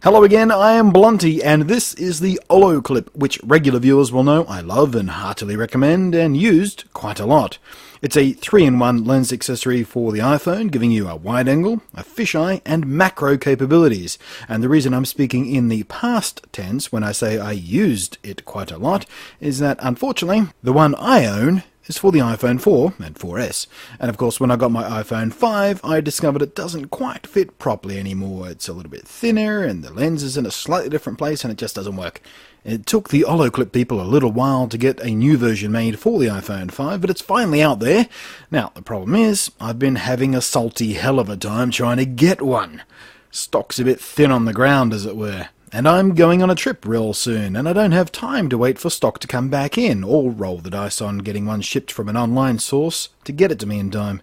Hello again, I am Blunty, and this is the Olloclip, which regular viewers will know I love and heartily recommend and used quite a lot. It's a 3-in-1 lens accessory for the iPhone, giving you a wide angle, a fisheye, and macro capabilities. And the reason I'm speaking in the past tense when I say I used it quite a lot is that, unfortunately, the one I own is for the iPhone 4 and 4S. And of course, when I got my iPhone 5, I discovered it doesn't quite fit properly anymore. It's a little bit thinner, and the lens is in a slightly different place, and it just doesn't work. It took the Olloclip people a little while to get a new version made for the iPhone 5, but it's finally out there. Now, the problem is, I've been having a salty hell of a time trying to get one. Stock's a bit thin on the ground, as it were. And I'm going on a trip real soon, and I don't have time to wait for stock to come back in, or roll the dice on getting one shipped from an online source to get it to me in time.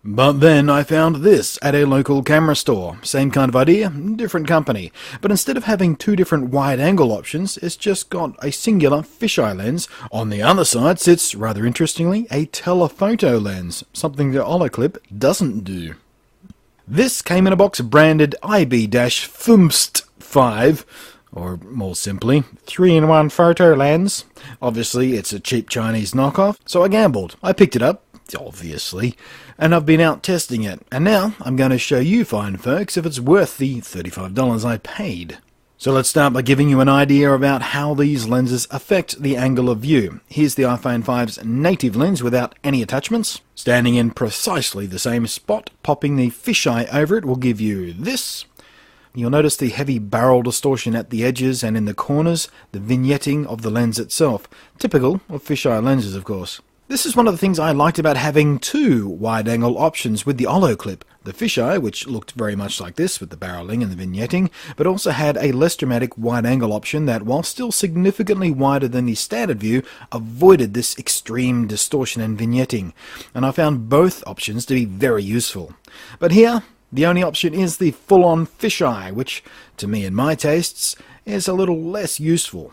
But then I found this at a local camera store. Same kind of idea, different company. But instead of having two different wide-angle options, it's just got a singular fisheye lens. On the other side sits, rather interestingly, a telephoto lens, something the Olloclip doesn't do. This came in a box branded IB-FUMST 5, or more simply, 3-in-1 photo lens. Obviously, it's a cheap Chinese knockoff, so I gambled. I picked it up, obviously, and I've been out testing it. And now I'm going to show you fine folks if it's worth the $35 I paid. So let's start by giving you an idea about how these lenses affect the angle of view. Here's the iPhone 5's native lens without any attachments. Standing in precisely the same spot, popping the fisheye over it will give you this. You'll notice the heavy barrel distortion at the edges and in the corners, the vignetting of the lens itself. Typical of fisheye lenses, of course. This is one of the things I liked about having two wide-angle options with the Olloclip. The fisheye, which looked very much like this with the barreling and the vignetting, but also had a less dramatic wide-angle option that, while still significantly wider than the standard view, avoided this extreme distortion and vignetting. And I found both options to be very useful. But here, the only option is the full-on fisheye, which, to me and my tastes, is a little less useful.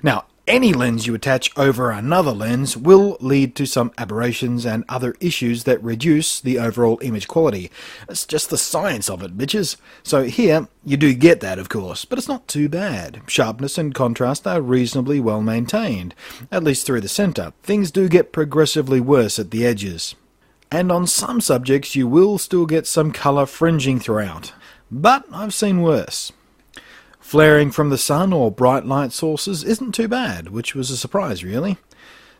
Now, any lens you attach over another lens will lead to some aberrations and other issues that reduce the overall image quality. It's just the science of it, bitches. So here, you do get that, of course, but it's not too bad. Sharpness and contrast are reasonably well maintained, at least through the center. Things do get progressively worse at the edges. And on some subjects you will still get some colour fringing throughout, but I've seen worse. Flaring from the sun or bright light sources isn't too bad, which was a surprise really.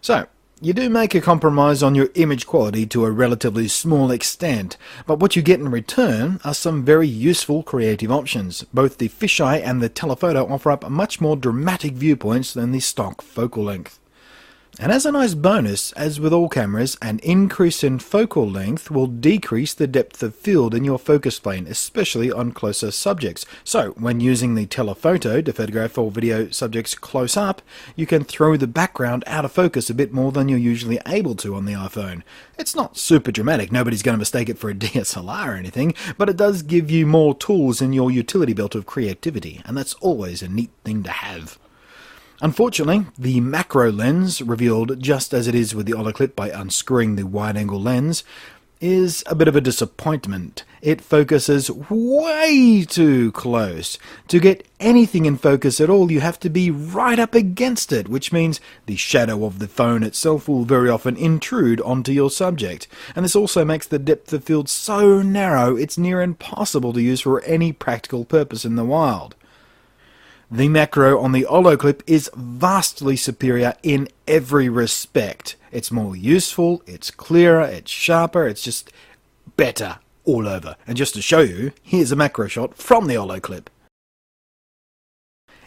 So, you do make a compromise on your image quality to a relatively small extent, but what you get in return are some very useful creative options. Both the fisheye and the telephoto offer up much more dramatic viewpoints than the stock focal length. And as a nice bonus, as with all cameras, an increase in focal length will decrease the depth of field in your focus plane, especially on closer subjects. So, when using the telephoto to photograph or video subjects close up, you can throw the background out of focus a bit more than you're usually able to on the iPhone. It's not super dramatic, nobody's going to mistake it for a DSLR or anything, but it does give you more tools in your utility belt of creativity, and that's always a neat thing to have. Unfortunately, the macro lens, revealed just as it is with the Olloclip by unscrewing the wide-angle lens, is a bit of a disappointment. It focuses way too close. To get anything in focus at all, you have to be right up against it, which means the shadow of the phone itself will very often intrude onto your subject. And this also makes the depth of field so narrow it's near impossible to use for any practical purpose in the wild. The macro on the Olloclip is vastly superior in every respect. It's more useful, it's clearer, it's sharper, it's just better all over. And just to show you, here's a macro shot from the Olloclip.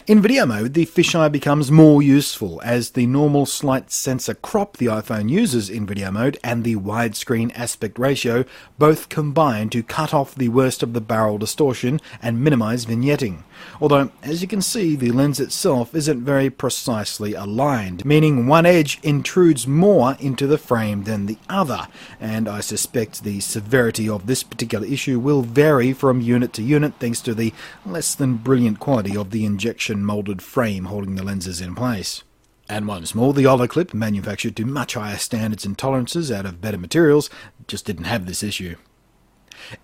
In video mode, the fisheye becomes more useful, as the normal slight sensor crop the iPhone uses in video mode and the widescreen aspect ratio both combine to cut off the worst of the barrel distortion and minimize vignetting. Although, as you can see, the lens itself isn't very precisely aligned, meaning one edge intrudes more into the frame than the other, and I suspect the severity of this particular issue will vary from unit to unit thanks to the less than brilliant quality of the injection molded frame holding the lenses in place. And once more, the Olloclip, manufactured to much higher standards and tolerances out of better materials, just didn't have this issue.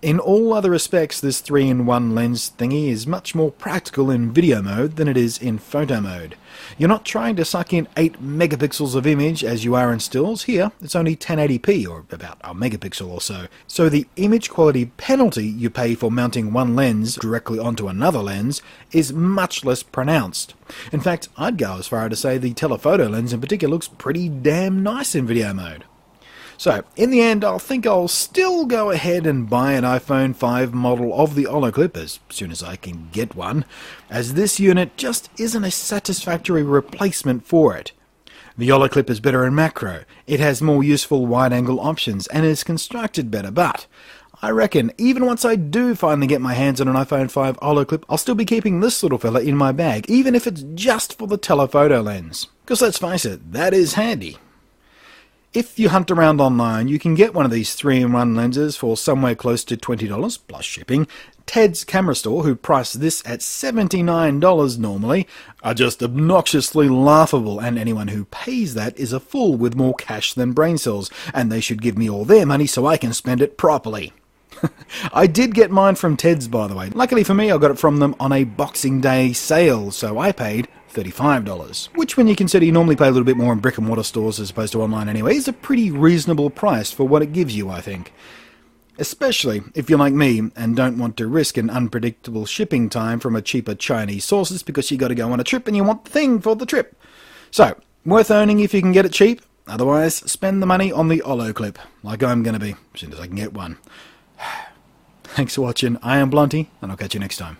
In all other respects, this 3-in-1 lens thingy is much more practical in video mode than it is in photo mode. You're not trying to suck in 8 megapixels of image as you are in stills. Here, it's only 1080p, or about a megapixel or so. So the image quality penalty you pay for mounting one lens directly onto another lens is much less pronounced. In fact, I'd go as far as to say the telephoto lens in particular looks pretty damn nice in video mode. So, in the end, I think I'll still go ahead and buy an iPhone 5 model of the Olloclip as soon as I can get one, as this unit just isn't a satisfactory replacement for it. The Olloclip is better in macro, it has more useful wide-angle options, and is constructed better, but I reckon even once I do finally get my hands on an iPhone 5 Olloclip, I'll still be keeping this little fella in my bag, even if it's just for the telephoto lens. Because let's face it, that is handy. If you hunt around online, you can get one of these 3-in-1 lenses for somewhere close to $20 plus shipping. Ted's Camera Store, who price this at $79 normally, are just obnoxiously laughable, and anyone who pays that is a fool with more cash than brain cells, and they should give me all their money so I can spend it properly. I did get mine from Ted's, by the way. Luckily for me, I got it from them on a Boxing Day sale, so I paid $35, which when you consider you normally pay a little bit more in brick and mortar stores as opposed to online anyway, is a pretty reasonable price for what it gives you, I think. Especially if you're like me and don't want to risk an unpredictable shipping time from a cheaper Chinese sources because you got to go on a trip and you want the thing for the trip. So, worth owning if you can get it cheap, otherwise spend the money on the Olloclip, like I'm going to be, as soon as I can get one. Thanks for watching, I am Blunty, and I'll catch you next time.